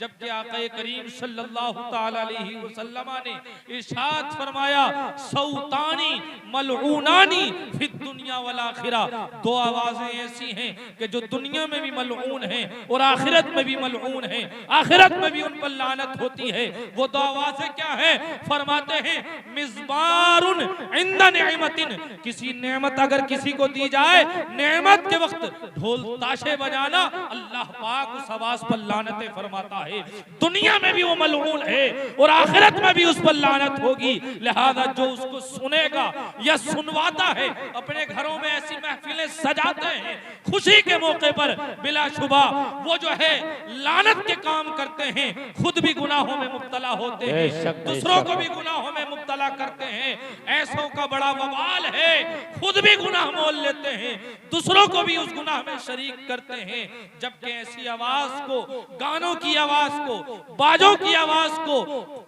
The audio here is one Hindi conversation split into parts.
जबकि आका करीम सल्लल्लाहु तआला अलैहि वसल्लम ने इरशाद फरमाया सौतानी मलऊनानी फिद दुनिया वल आखिरा, दो आवाजें ऐसी हैं कि जो दुनिया में भी मलऊन हैं और आखिरत में भी मलऊन हैं, आखिरत में भी उन पर लानत होती है। वो दो आवाजें क्या है? फरमाते हैं मिज़बारुन इंदा नेमतिन, किसी नेमत अगर किसी को दी जाए, नेमत के वक्त ढोल ताशे बजाना, अल्लाह पाक उस आवाज पर लानतें फरमाता है। दुनिया में भी वो मलऊन है और आखिरत में भी उस पर लानत होगी। लिहाजा जो उसको सुनेगा या सुनवाता है, अपने घरों में ऐसी महफिलें सजाते हैं खुशी के मौके पर, बिलाशुबा वो जो है लानत के काम करते हैं, खुद भी गुनाहों में मुब्तला होते हैं, दूसरों को भी गुनाहों में मुब्तला करते हैं। ऐसों का बड़ा वबाल है, खुद भी गुनाह मोल लेते हैं, दूसरों को भी उस गुनाह में शरीक करते हैं। जबकि ऐसी आवाज को, गानों की आवाज को, बाजों की आवाज को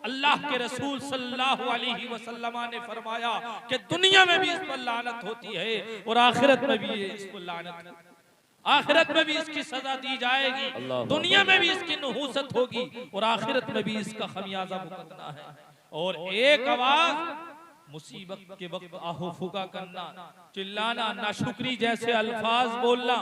अल्लाह के रसूल सल्लल्लाहु अलैहि वसल्लम ने फरमाया कि दुनिया में भी इस पर लानत होती है और आखिरत में भी इस पर लानत, आखिरत में भी इसकी सजा दी जाएगी, दुनिया में भी इसकी नहूसत होगी और आखिरत में भी इसका खमियाजा भुगतना है। और एक आवाज मुसीबत के वक्त आहो फुका करना, चिल्लाना, नाशुक्री जैसे अल्फाज बोलना,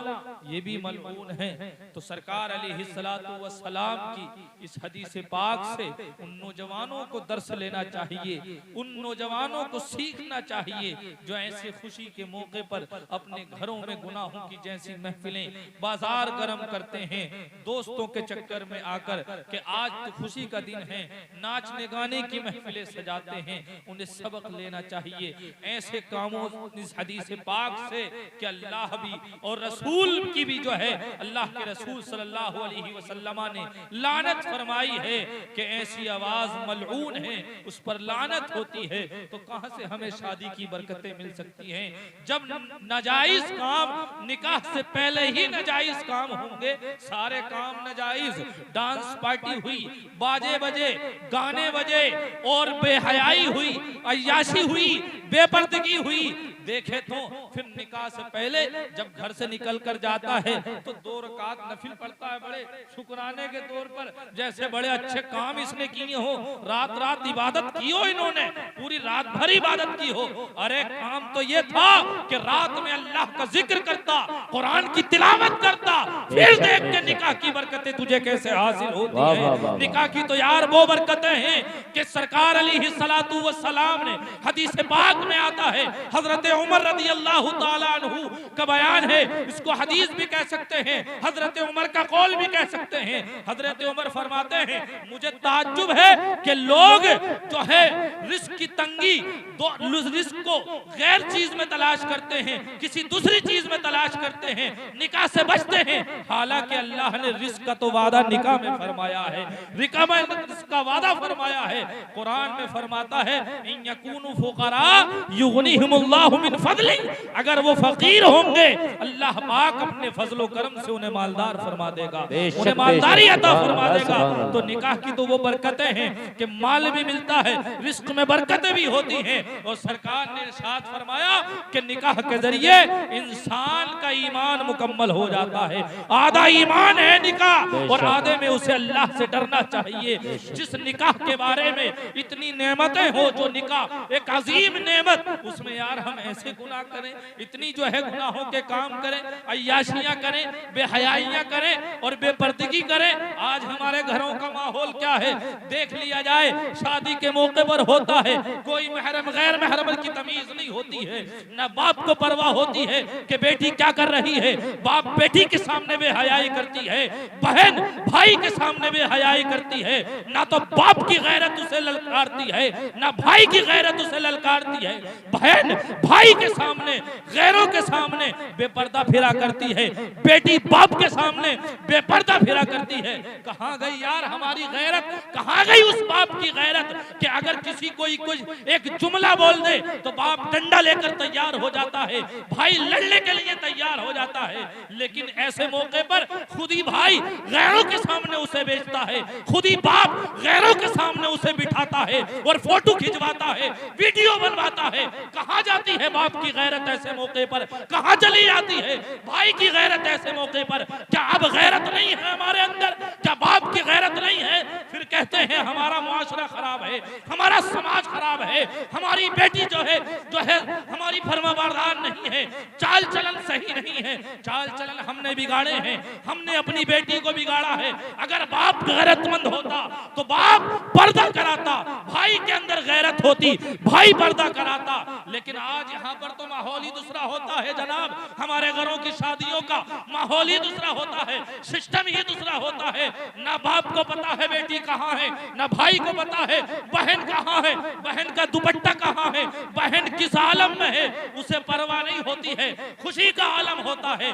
ये भी मलऊन है। तो सरकार अलैहिस्सलातु वस्सलाम की इस हदीस पाक से उन नौजवानों को दर्स लेना चाहिए, उन नौजवानों को सीखना चाहिए जो ऐसे खुशी के मौके पर अपने घरों में गुनाहों की जैसी महफिलें, बाजार गर्म करते हैं, दोस्तों के चक्कर में आकर कि आज तो खुशी का दिन है, नाचने गाने की महफिलें सजाते हैं। उन्हें सबक लेना चाहिए ऐसे कामों इस हदीस पाक से कि अल्लाह भी और रसूल की भी जो है, अल्लाह के रसूल सल्लल्लाहु अलैहि वसल्लम ने लानत फरमाई है कि ऐसी आवाज मलऊन है, उस पर लानत होती है। तो कहां से हमें शादी की बरकतें मिल सकती हैं जब नाजायज काम, निकाह से पहले ही नाजायज काम होंगे, सारे काम नाजायज, डांस पार्टी हुई, बाजे बजे, गाने बजे और बेहयाई हुई, अय्याशी हुई, बेपर्दगी हुई, देखे तो फिर निकाह से पहले जब घर से निकल कर जाता है तो 2 रकात नफिल पढ़ता है, बड़े शुक्राने के तौर पर, जैसे बड़े अच्छे काम इसने किए हो, रात रात इबादत की हो, इन्होंने पूरी रात भर इबादत की हो। अरे काम तो ये था कि रात में अल्लाह का जिक्र करता, कुरान की तिलावत करता, फिर देख के निकाह की बरकतें तुझे कैसे हासिल होती है। निकाह की तो यार वो बरकतें हैं कि सरकार अलैहिस्सलातु वस्सलाम ने हदीस पाक में आता है, हजरत उमर रज़ी अल्लाह ताला अन्हु का बयान है, इसको हदीस भी कह सकते हैं, हजरत उमर का कौल भी कह सकते हैं। हजरत उमर फरमाते हैं मुझे ताज्जुब है कि लोग जो है रिस्क की तंगी, रिस्क को गैर चीज में तलाश करते हैं, किसी दूसरी चीज में तलाश करते हैं, निकाह से बचते हैं। हालांकि अल्लाह ने रिस्क का तो वादा निकाह में फरमाया है, निकाह में रिस्क का वादा फरमाया है। कुरान में फरमाता है इन यकूनु फुकरा युगनिहुमुल्लाहु मिन फज़ली, अगर वो फकीर होंगे अल्लाह पाक अपने फजलो करम से उन्हें मालदार फरमा देगा, उन्हें मालदारी अता फरमा देगा। तो निकाह की तो वो बरकतें हैं कि माल भी मिलता है, रिस्क में बरकतें भी होती हैं। और सरकार ने इरशाद फरमाया कि निकाह के जरिए इंसान का ईमान मुकम्मल हो जाता है। आधा ईमान है निकाह और आधे में उसे अल्लाह से डरना चाहिए। जिस निकाह के बारे में इतनी नेमतें हो, जो निकाह एक अजीम नेमत, उसमें यार हम ऐसे गुनाह करें, इतनी जो है गुनाहों के काम करें, अय्याशियां करें, बेहयाइयां करें और बेपर्दगी करें। आज हमारे घरों का माहौल क्या है देख लिया जाए, शादी के मौके पर होता है, कोई महरम गैर महरम की तमीज नहीं होती है, ना बाप को परवाह होती है कि बेटी क्या कर रही है, बाप बेटी के सामने बेहयाई करती है, बहन भाई के सामने बेहयाई करती है, ना तो बाप की गैरत उसे ललकारती है, ना भाई की गैरत उसे ललकारती है। बहन भाई के सामने, गैरों के सामने बेपर्दा फिरा करती है, बेटी बाप के सामने बेपर्दा फिरा करती है। कहां गई यार हमारी गैरत, कहां गई उस बाप की गैरत कि अगर किसी कोई कुछ एक जुमला बोल दे तो बाप डंडा लेकर तैयार हो जाता है, भाई लड़ने के लिए तैयार हो जाता है। लेकिन ऐसे मौके पर खुद ही भाई गैरों के सामने उसे बेचता है, खुद ही बाप गैरों के सामने उसे बिठाता है और फोटो खिंचवाता है, वीडियो बनवाता है। कहां जाती है बाप की गैरत ऐसे मौके पर, कहां चली जाती है भाई की गैरत ऐसे मौके पर? क्या अब गैरत नहीं है हमारे अंदर? क्या बाप की गैरत नहीं है? फिर कहते हैं हमारा मुआशरा खराब है, हमारा समाज खराब है, हमारी बेटी जो है हमारी फरमाबरदार नहीं है, चाल चलन सही नहीं है। चाल चलन हमने बिगाड़े हैं, हमने अपनी बेटी को बिगाड़ा है। अगर बाप गैरतमंद होता तो बाप पर्दा कराता, भाई के अंदर गैरत होती भाई पर्दा कराता। लेकिन आज यहाँ पर तो माहौल ही दूसरा होता है जनाब। हमारे घरों की शादियों का माहौल ही दूसरा होता है, सिस्टम ही दूसरा होता है। ना बाप को पता है बेटी कहाँ है, ना भाई को पता है बहन कहाँ है, बहन का दुपट्टा कहाँ है, बहन किस आलम में है, उसे परवाह नहीं होती है। खुशी का आलम होता है,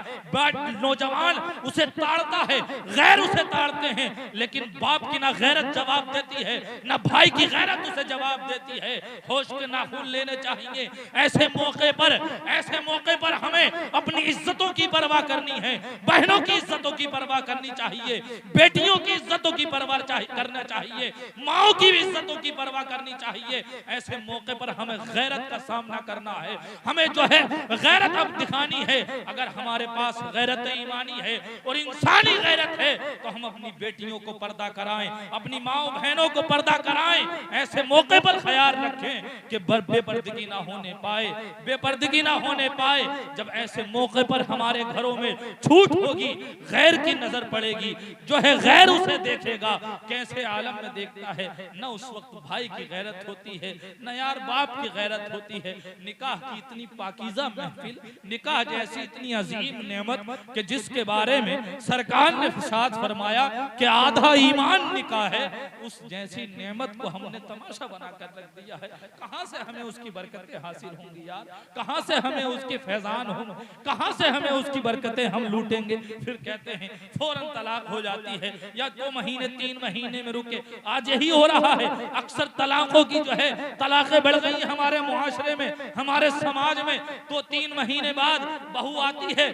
नौजवान उसे ताड़ता है, गैर उसे ताड़ते हैं। लेकिन बाप की ना गैरत जवाब देती है, ना भाई की गैरत उसे जवाब देती है। होश के नाखून लेने चाहिए। ऐसे मौके पर हमें अपनी इज्जतों की परवाह करनी है, बहनों की इज्जतों की परवाह करनी चाहिए, बेटियों की इज्जतों की परवाह करना चाहिए, माओ की भी इज्जतों की परवाह करनी चाहिए। ऐसे मौके पर हमें गैरत का सामना करना है, हमें जो है गैरत अब दिखानी है। अगर हमारे पास गैरत ईमानी है और इंसानी गैरत है तो हम अपनी बेटियों को पर्दा कराएं, अपनी माओ बहनों को पर्दा कराएं। ऐसे मौके पर ख्याल रखें कि बेपर्दगी ना होने पाए, बेपर्दगी ना होने पाए। जब ऐसे मौके पर हमारे घरों में छूट होगी, गैर की नजर पड़ेगी, जो है गैर उसे देखेगा, कैसे आलम में देखता है। न उस वक्त भाई की गैरत होती है, न यार बाप की गैरत होती है। निकाह की इतनी पाकीज़ा महफिल, निकाह जैसी इतनी अजीम नेमत कि जिसके बारे में सरकार ने इरशाद फरमाया कि आधा ईमान निकाह है, उस जैसी नेमत को हमने तमाशा बनाकर रख दिया है। कहां से हमें उसकी बरकतें हासिल होंगी यार, कहां से हमें उसके फैजान होंगे, कहां से हमें उसकी बरकतें हम लूटेंगे। फिर कहते हैं फौरन तलाक हो जाती है, या 2 महीने 3 महीने में रुके। आज यही हो रहा है, अक्सर तलाकों की जो है तलाकें बढ़ गई हमारे मुआशरे में, हमारे समाज में। तो 3 महीने बाद बहू आती है,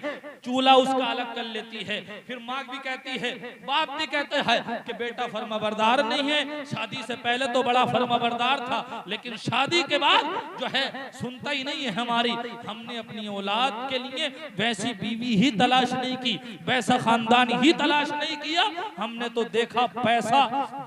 चूल्हा उसका अलग कर लेती है। फिर माँ भी कहती है, बाप भी कहते हैं कि बेटा फर्माबरदार नहीं है, शादी से पहले तो बड़ा फर्माबरदार था, लेकिन शादी के बाद जो है सुनता ही नहीं है हमारी। हमने अपनी औलाद के लिए वैसी बीवी ही तलाश नहीं की, वैसा खानदान ही तलाश नहीं किया। हमने तो देखा पैसा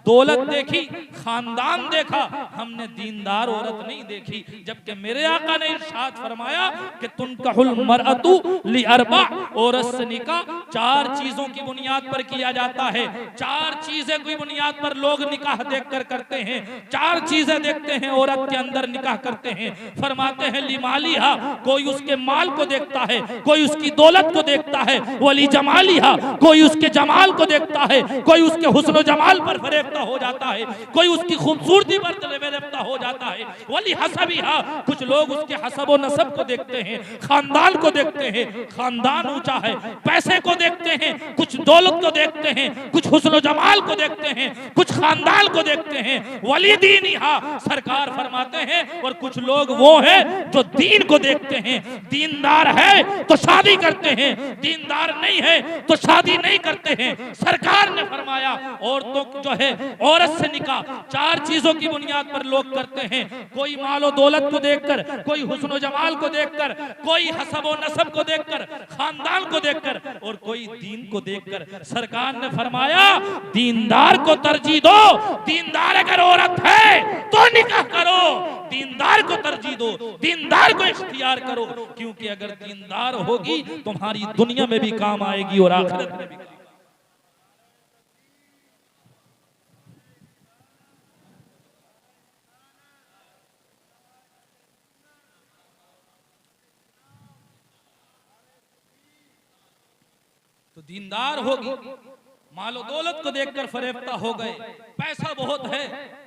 दौलत देखी, खानदान देखा, हमने दीनदार औरत नहीं देखी। जबकि मेरे आका ने इरशाद फरमाया कि तुनकाहुल मरअतु लिअरबा, औरत से निकाह 4 चीजों की बुनियाद पर किया जाता है। 4 चीजें की बुनियाद पर लोग निकाह देखकर करते हैं, 4 चीजें देखते हैं औरत के अंदर निकाह करते हैं। फरमाते हैं लिमालिहा, कोई उसके माल को देखता है, कोई उसकी दौलत को देखता है। वली जमालिहा, कोई उसके जमाल को देखता है, कोई उसके हुस्न जमाल पर फरेफ्ता हो जाता है, कोई उसकी खूबसूरती पर फरेफ्ता हो जाता है। वली हसबिहा, कुछ लोग उसके हसब व नसब को देखते हैं, खानदान को देखते हैं, खानदान ऊंचा है, पैसे को देखते हैं, कुछ दौलत को देखते हैं, कुछ हुस्न जमाल को देखते हैं, कुछ खानदान को देखते हैं। वली दीनिहा, सरकार फरमाते हैं, और कुछ लोग वो हैं जो दीन को देखते हैं। दीनदार है तो शादी करते हैं, दीनदार नहीं है तो शादी नहीं करते हैं। सरकार ने फरमाया औरतों जो है औरत से निकाह 4 चीजों की बुनियाद पर लोग करते हैं। कोई मालो दौलत को देखकर, कोई हुस्न जमाल को देखकर, कोई हसब व नसब को देखकर, खानदान को देखकर, और कोई दीन को देखकर। सरकार ने फरमाया दीनदार को तरजीह दो, दीनदार अगर औरत है तो निकाह करो, दीनदार को तरजीह दो, दीनदार को इख्तियार करो, क्योंकि अगर दीनदार होगी तुम्हारी दुनिया में भी काम आएगी और आखिरत में भी। तो दीनदार होगी, मालो दौलत को देखकर फरेफ्ता हो गए, पैसा बहुत है,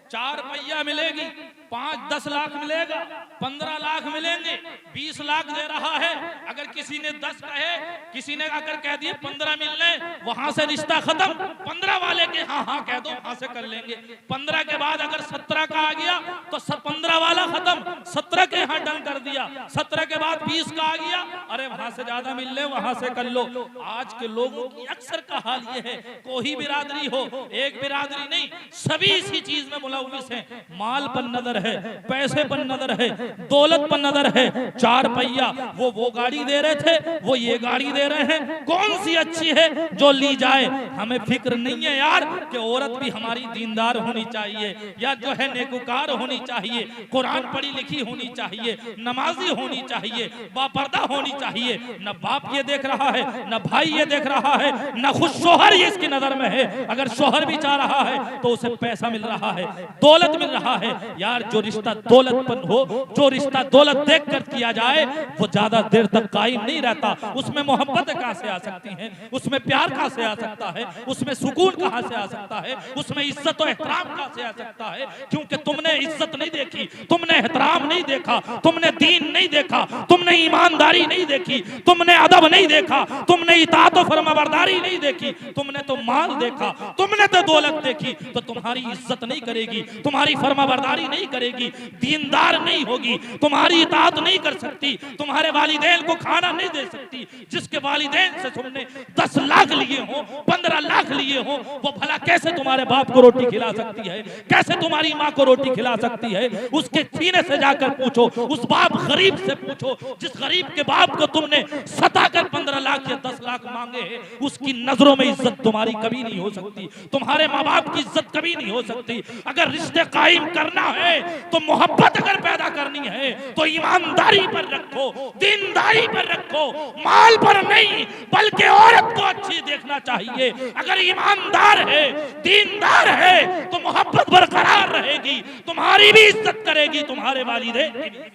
4 पहिया मिलेगी, 5-10 लाख मिलेगा, 15 लाख मिलेंगे, 20 लाख दे रहा है। अगर किसी ने 10 कहे, किसी ने अगर कह दिए 15 मिलने, वहां से रिश्ता खत्म। 15 वाले के हाँ हाँ कह दो, वहां से कर लेंगे। 15 के बाद अगर 17 का आ गया तो 15 वाला खत्म, 17 के यहाँ डन कर दिया। 17 के बाद 20 का आ गया, अरे वहां जहां से ज्यादा मिल ले वहां से कर लो। आज के लोगों की अक्सर का हाल ये है, कोई बिरादरी हो, एक बिरादरी नहीं, सभी इसी चीज में मुलव्विस हैं। माल पर नजर है, पैसे पर नजर है, दौलत पर नजर है। 4 पहिया वो गाड़ी दे रहे थे, वो ये गाड़ी दे रहे हैं, कौन सी अच्छी है जो ली जाए। हमें फिक्र नहीं है यार कि औरत भी हमारी दीनदार होनी चाहिए, या जो है नेकुकार होनी चाहिए, कुरान पढ़ी लिखी होनी चाहिए, नमाजी होनी चाहिए, बापर्दा होनी चाहिए। न बाप ये देख रहा है, न भाई ये देख रहा है, न खुद शोहर ये इसकी नजर में है। अगर शोहर भी चाह रहा है तो उसे पैसा मिल रहा है, दौलत मिल रहा है। यार जो रिश्ता दौलत पर हो, जो रिश्ता दौलत देख कर किया जाए, वो ज्यादा देर तक कायम नहीं रहता। उसमें मोहब्बत कहां से आ सकती है, उसमें प्यार कहां से आ सकता है, उसमें सुकून कहां से आ सकता है, उसमें इज्जत और एहतराम कहां से आ सकता है। क्योंकि तुमने इज्जत नहीं देखी, तुमने एहतराम नहीं देखा, तुमने दीन नहीं देखा, तुमने ईमानदारी नहीं देखी, तुमने अदब नहीं देखा, तुमने इताअत और फरमाबरदारी नहीं देखी, तुमने तो माल देखा, तुमने तो दौलत देखी। तो तुम्हारी इज्जत नहीं करेगी, तुम्हारी फरमाबरदारी नहीं करेगी, दीनदार नहीं होगी, तुम्हारी इताअत नहीं कर सकती, तुम्हारे वालिदैन को खाना नहीं दे सकती। जिसके वालिदैन से तुमने 10 लाख लिए हो, 15 लाख लिए हो, वो भला कैसे तुम्हारे बाप को रोटी खिला सकती है, कैसे तुम्हारी माँ को रोटी खिला सकती है। उसके सीने से जाकर पूछो, उस बाप गरीब से पूछो, जिस गरीब के बाप को तुमने सताकर 15 लाख या 10 लाख मांगे हैं, उसकी नजरों में इज्जत तुम्हारी कभी नहीं हो सकती, तुम्हारे माँ बाप की इज्जत कभी नहीं हो सकती। अगर रिश्ते कायम करना है तो मोहब्बत अगर पैदा करनी है तो ईमानदारी पर रखो, दीनदारी पर रखो, माल पर नहीं, बल्कि औरत को अच्छी देखना चाहिए। अगर ईमानदार है, दीनदार है, तो मोहब्बत बरकरार रहेगी, तुम्हारी भी इज्जत करेगी, तुम्हारे वालिदैन की भी,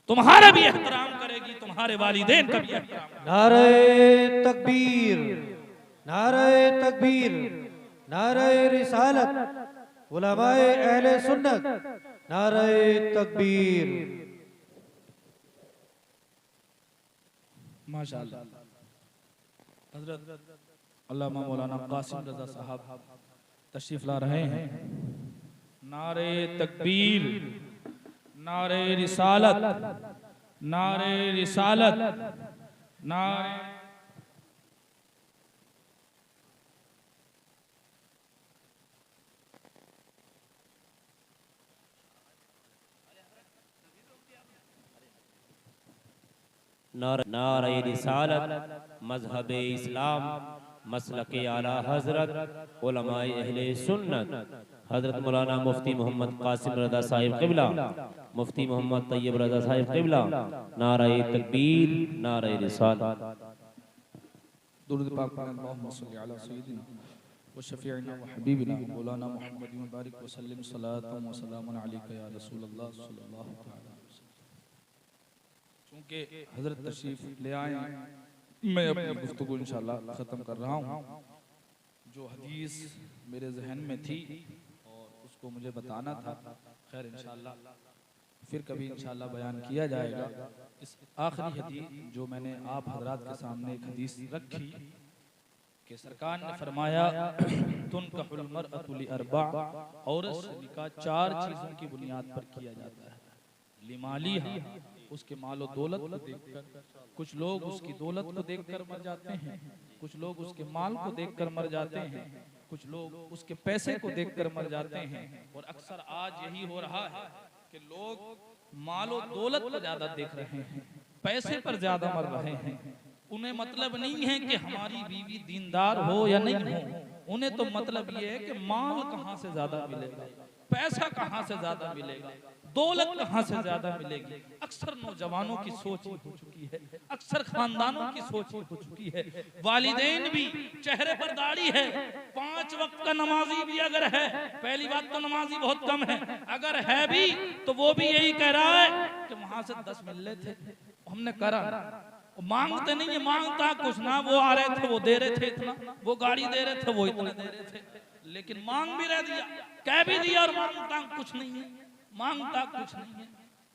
तुम्हारा भी एहतराम करेगी, तुम्हारे वालिदैन का भी एहतराम। नारे तकबीर, नारे तकबीर, नारे रिसालत, उलमाए अहले सुन्नत, नारे तकबीर। माशाअल्लाह। हजरत अल्लामा मौलाना कासिम रजा साहब तशरीफ ला रहे हैं। नारे तकबीर, नारे रिसालत, नारे रिसालत, नारे नारे रिसालत, मजहब इस्लाम, मसलके आला हजरत, उलमाए अहले सुन्नत, हजरत मौलाना मुफ्ती मोहम्मद कासिम रज़ा साहिब क़िबला, मुफ्ती मोहम्मद तैयब रज़ा साहिब क़िबला। नारे तकबीर, नारे रिसालत। दुरूद पाक पर अल्लाहुम्मा सल्लि अला सय्यिदिना व शफीइना व हबीबिना मौलाना मुहम्मद व बारिक व सल्लिम सलातन व सलामुन अलैका या रसूलल्लाह सल्लल्लाहु तआला अलैहि वसल्लम। चूंकि हजरत तशरीफ ले आए, मैं अपनी गुफ्तगू इंशाअल्लाह खत्म कर रहा हूँ। जो हदीस मेरे जहन में थी और उसको मुझे बताना था, खैर इंशाअल्लाह फिर कभी इंशाअल्लाह बयान किया जाएगा। इस आखिरी हदीस जो मैंने आप हजरात के सामने एक हदीस रखी कि सरकार ने फरमाया तुनकहुल मरअतु लिअरबा, औरत से निकाह 4 चीजों की बुनियाद पर किया जाता है। लिमालिहा, उसके मालो दौलत को देखकर, कुछ लोग उसकी दौलत को देखकर मर जाते हैं, कुछ लोग उसके माल को देखकर मर जाते हैं, कुछ लोग उसके पैसे को देखकर मर जाते हैं। और अक्सर आज यही हो रहा है कि लोग मालो दौलत को ज्यादा देख रहे हैं, पैसे पर ज्यादा मर रहे हैं। उन्हें मतलब नहीं है कि हमारी बीवी दीनदार हो या नहीं हो, उन्हें तो मतलब ये है कि माल कहाँ से ज्यादा मिलेगा, पैसा कहाँ से ज्यादा मिलेगा, दौलत कहाँ से ज्यादा मिलेगी। अक्सर नौजवानों की सोच ही हो चुकी है, अक्सर खानदानों की सोच ही हो चुकी है। वालिदैन भी चेहरे पर दाढ़ी है, 5 वक्त का नमाजी भी अगर है, पहली बात तो नमाजी बहुत कम है, अगर है भी तो वो भी यही कह रहा है कि वहां से 10 मिल रहे थे, हमने करा। मांगते नहीं है, मांगता कुछ ना, वो आ रहे थे वो दे रहे थे इतना, वो गाड़ी दे रहे थे वो इतना दे रहे थे, लेकिन मांग भी रह दिया, कह भी दिया और मांगता कुछ नहीं है, मांगता कुछ नहीं है।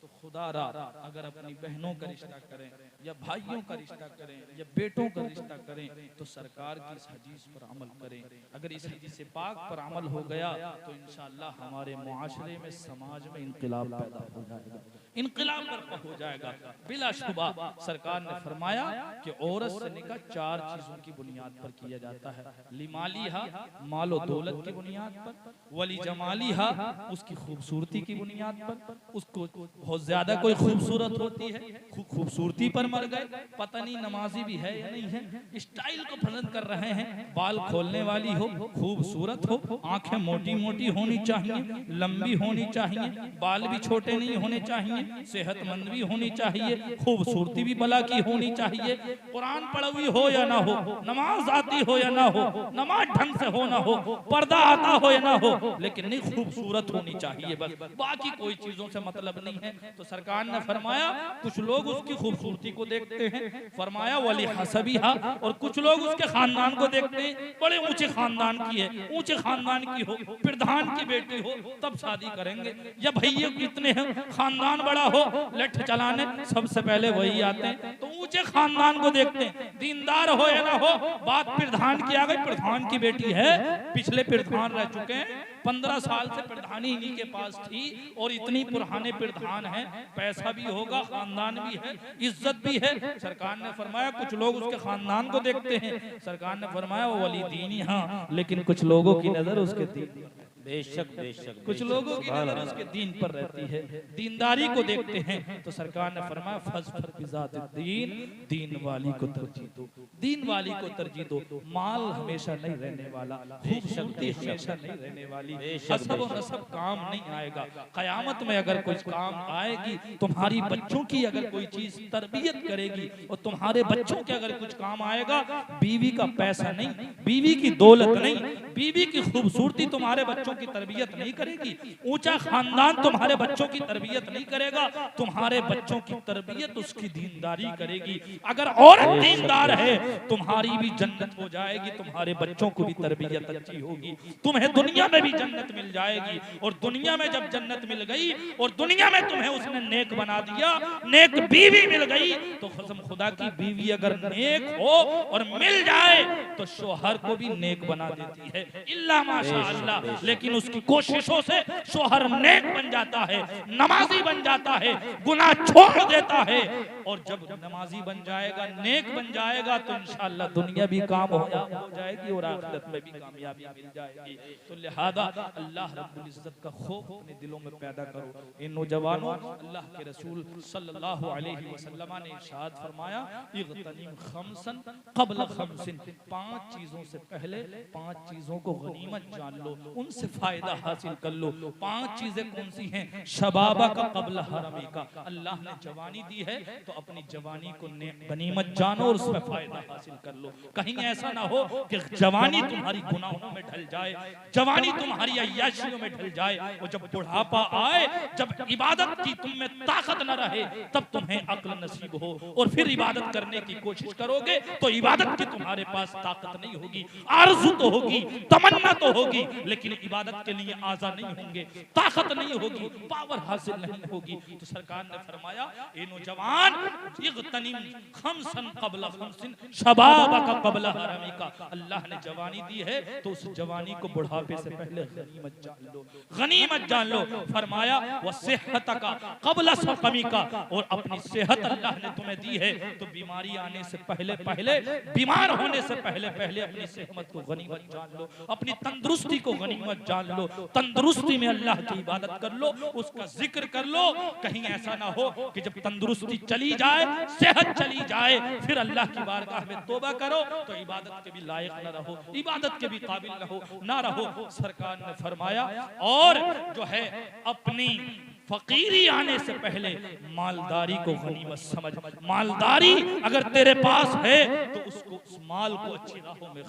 तो खुदारा अगर अपनी बहनों का रिश्ता करें या भाइयों का रिश्ता करें या बेटों का रिश्ता करें तो सरकार की इस हदीस पर अमल करें। अगर इस हदीस पाक पर अमल हो गया तो इंशाअल्लाह हमारे मुआशरे में, समाज में इनकलाब पैदा हो जाएगा। इनकलाब बर्पा हो जाएगा। बिलाशुबा सरकार ने फरमाया कि औरत से निकाह 4 चीजों की बुनियाद पर किया जाता है। लिमालिहा, मालो दौलत की बुनियाद पर, वली जमालिहा, उसकी खूबसूरती की बुनियाद पर, उसको बहुत ज्यादा कोई खूबसूरत होती है, खूबसूरती पर मर गए, पता नहीं नमाजी भी है या नहीं है, स्टाइल को पसंद कर रहे हैं, बाल खोलने वाली हो, खूबसूरत हो, आंखें मोटी मोटी होनी चाहिए, लंबी होनी चाहिए, बाल भी छोटे नहीं होने चाहिए, सेहतमंद भी होनी चाहिए, खूबसूरती भी भला की होनी चाहिए, कुरान पढ़ी हुई हो या ना हो, नमाज आती हो या ना हो, नमाज ढंग से हो ना हो, पर्दा आता हो या ना हो, लेकिन नहीं खूबसूरत होनी चाहिए, बस बाकी कोई चीजों से मतलब नहीं है। तो सरकार ने फरमाया कुछ लोग उसकी खूबसूरती को देखते हैं, फरमाया वली हसबिहा, और कुछ लोग उसके खानदान को देखते हैं, बड़े ऊंचे खानदान की है, ऊंचे खानदान की हो, प्रधान की बेटी हो, तब शादी करेंगे, या भैया कितने हैं, खानदान बड़ा हो, लठ चलाने सबसे पहले वही आते हैं, तो ऊंचे खानदान को देखते हैं, दीनदार हो या ना हो, बात प्रधान की आ गई, प्रधान की बेटी है, पिछले प्रधान रह चुके हैं, 15 साल से प्रधानी इन्हीं के पास थी, और इतनी पुराने प्रधान हैं, पैसा भी होगा, खानदान भी है, इज्जत भी है। सरकार ने फरमाया कुछ लोग उसके खानदान को देखते हैं, सरकार ने फरमाया वो वली दीनी, हाँ, लेकिन कुछ लोगों की नजर उसके दीन, बेशक बेशक कुछ लोगों की नजर उसके दीन पर रहती है, दीनदारी को देखते हैं। तो सरकार ने फरमाया फज़फर बिज़ात दीन, दीन वाली को तरजीह दो, दीन वाली को तरजीह दो। माल हमेशा नहीं रहने वाला, खूबसूरती हमेशा नहीं रहने वाली, हसब और नसब काम नहीं आएगा। कयामत में अगर कुछ काम आएगी, तुम्हारी बच्चों की अगर कोई चीज तरबियत करेगी, और तुम्हारे बच्चों के अगर कुछ काम आएगा, बीवी का पैसा नहीं, बीवी की दौलत नहीं, बीवी की खूबसूरती तुम्हारे बच्चों की तरबियत नहीं करेगी, ऊंचा खानदान तुम्हारे बच्चों की तरबियत नहीं करेगा, तुम्हारे बच्चों की तरबियत उसकी दीनदारी करेगी। अगर औरत दीनदार है, तुम्हारी भी जन्नत हो जाएगी, तुम्हारे बच्चों को भी तरबियत अच्छी होगी, तुम्हें दुनिया में भी जन्नत मिल जाएगी। और दुनिया में जब जन्नत मिल गई और दुनिया में तुम्हें उसने नेक बना दिया, नेक बीवी मिल गई, तो कसम खुदा की बीवी अगर नेक हो और मिल जाए तो शोहर को भी नेक बना देती है, इल्ला माशाअल्लाह। लेकिन उसकी कोशिशों से शोहर नेक बन जाता है, नमाजी बन जाता है, गुनाह छोड़ देता है, और जब नमाजी बन जाएगा, नेक बन जाएगा, तो इंशाअल्लाह दुनिया भी कामयाब हो जाएगी और आखिरत में भी कामयाबी मिल जाएगी। तो लिहाजा अल्लाह रब्बुल इज्जत का खौफ अपने दिलों में पैदा करो। इन नौजवानों, अल्लाह के रसूल सल्लल्लाहु अलैहि वसल्लम ने इरशाद फरमाया इग़तनिम खमसन क़ब्ल खमसिन, 5 चीजों से पहले 5 चीजों को गनीमत जान लो, उनसे फायदा हासिल कर लो। 5 चीजें कौन सी हैं? शबाबा का क़ब्ल हरमी का, अल्लाह ने जवानी दी है तो अपनी जवानी को गनीमत जानो और उसमें फायदा हासिल कर लो। कहीं ऐसा ना हो कि जवानी तुम्हारी गुनाहों में ढल जाए, जवानी तुम्हारी अय्याशियों में ढल जाए, और जब बुढ़ापा आए, जब इबादत की तुम में ताकत न रहे, तब तुम्हें अक्ल नसीब हो और फिर इबादत करने की कोशिश करोगे तो इबादत की तुम्हारे पास ताकत नहीं होगी। आरज़ू तो होगी, तमन्ना तो होगी, लेकिन इबादत के लिए आज़ा नहीं होंगे, ताकत नहीं होगी, पावर हासिल नहीं होगी। तो सरकार ने फरमाया ए नौजवान, इग़तनिम खमसन क़ब्ल खमसिन शबाबका क़ब्ल हरमिका, अल्लाह ने जवानी दी है तो उस जवानी को बुढ़ापे से पहले गनीमत जान लो, गनीमत जान लो। फरमाया व सेहतका क़ब्ल सक़मिका, और अपनी सेहत अल्लाह ने तुम्हें दी है तो बीमारी आने से पहले पहले, बीमार होने से पहले पहले अपनी सेहत को गनीमत जान लो, अपनी तंदुरुस्ती को गनीमत जान लो। तंदुरुस्ती में अल्लाह की इबादत कर लो, उसका जिक्र कर लो। कहीं ऐसा ना हो कि जब तंदुरुस्ती चली जाए, सेहत चली जाए, फिर अल्लाह की बारगाह में तौबा करो तो इबादत के भी लायक न रहो, इबादत के भी काबिल ना रहो। सरकार ने फरमाया और जो है अपनी फकीरी आने से पहले मालदारी को गनीमत समझ। मालदारी अगर तेरे पास है तो उसको, उस माल को अच्छी राहों में,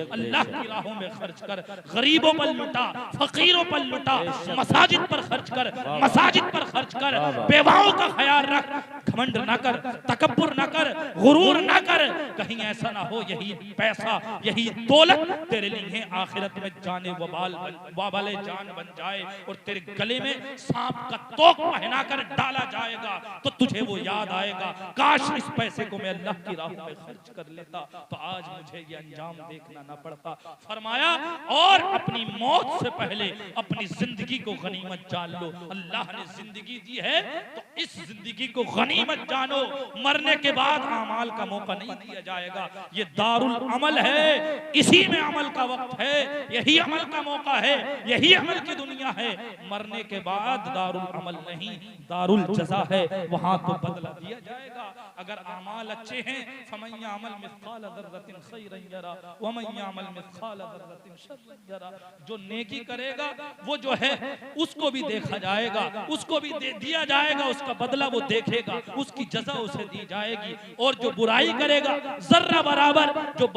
अल्लाह की राहों में खर्च कर, गरीबों पर लुटा, फकीरों पर लुटा, मसाजिद पर खर्च कर, मसाजिद पर खर्च कर, बेवाओं का ख्याल रख, घमंड ना कर, तकब्बुर ना कर, गुरूर ना कर। कहीं ऐसा ना हो यही पैसा, यही दौलत तेरे लिए आखिरत में जाने वबाले जान बन जाए और तेरे गले में सांप का तोक पहनाकर डाला जाएगा तो तुझे वो याद आएगा, काश इस पैसे को मैं अल्लाह की राह में खर्च कर लेता तो आज मुझे ये अंजाम देखना ना पड़ता। फरमाया और अपनी मौत से पहले अपनी जिंदगी को गनीमत जान लो। अल्लाह ने जिंदगी दी है तो इस जिंदगी को गनीमत जानो, मरने के बाद अमाल का मौका नहीं दिया जाएगा। ये दारुल अमल है, इसी में अमल का वक्त है, यही अमल का मौका है, यही अमल की दुनिया है। मरने के बाद दारुल अमल नहीं, दारुल जज़ा है, वहां तो बदला दिया जाएगा। अगर अमाल अच्छे हैं फमन यअमल मिस्काल दर्रतिन खैरन यरा व मन यअमल मिस्काल दर्रतिन शर्रन यरा। जो नेकी करेगा वो जो है उसको भी देखा जाएगा, उसको भी दिया जाएगा, उसका बदला वो देखेगा, उसकी जज़ा उसे दी जाएगी। और जो बुराई करेगा जर्रा बराबर, जो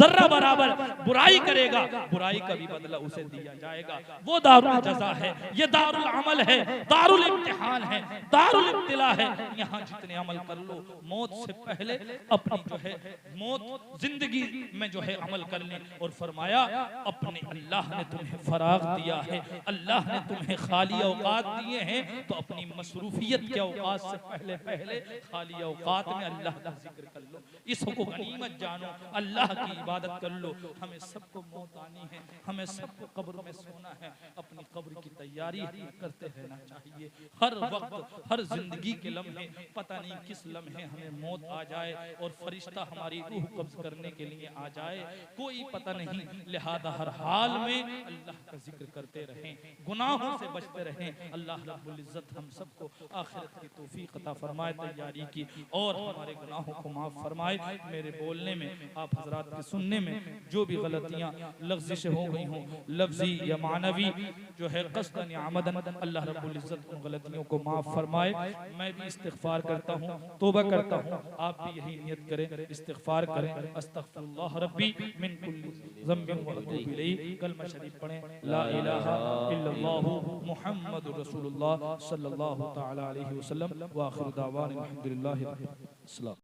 जर्रा बराबर बुराई करेगा बुराई का भी बदला उसे दिया जाएगा। वो दारुल जज़ा है, ये दारुल अमल है, दारुल इम्तिहान है, दारुल इब्तिला है। यहाँ जितने अमल कर लो मौत से पहले अपनी जो है मौत जिंदगी में जो है अमल कर ले। और फरमाया अपने अल्लाह ने तुम्हें फराग दिया है, अल्लाह ने तुम्हें खाली औकात दिए हैं तो अपनी मसरूफियत के औकात से पहले पहले खाली औकात में अल्लाह का जिक्र कर लो, इसको गनीमत जानो, अल्लाह की इबादत कर लो। हमें सबको मौत आनी है, हमें सबको कब्र में सोना है, अपनी कब्र की तैयारी करते रहना चाहिए। हर वक्त हर जिंदगी के लम्हे पता नहीं किस लम्हे हमें मौत आ जाए और फरिश्ता हमारी रूह कब्ज करने के लिए आ जाए, कोई पता नहीं। लिहाजा हर हाल में अल्लाह का जिक्र करते रहें, गुनाहों से बचते रहें। अल्लाह रब्बुल इज्जत हम सबको आखिरत की तौफीक अता फरमाए, तैयारी की, और हमारे गुनाहों को माफ फरमाए। मेरे बोलने में आप हजरात के सुनने में जो भी गलतियां लफ्ज़िशें हो गई हों, लफ्जी या मानवी जो है क़स्दन या अमदन, अल्लाह रब्बुल इज्जत उन गलतियों को माफ फरमाए। मैं भी इस्तिग़फ़ार करता हूँ, तौबा करता हूँ, आप भी यही नियत करें, इस्तिग़फ़ार करें। अस्तग़फ़िरुल्लाह रब्बी मिन कुल्ली ज़ंबिन व अतूबु इलैहि। कलमा शरीफ पढ़ें, ला इलाहा इल्लल्लाहु मुहम्मदुर रसूलुल्लाह सल्लल्लाहु तआला अलैहि वसल्लम। व आखिरु दावाना अल्हम्दुलिल्लाहि रब्बिल आलमीन।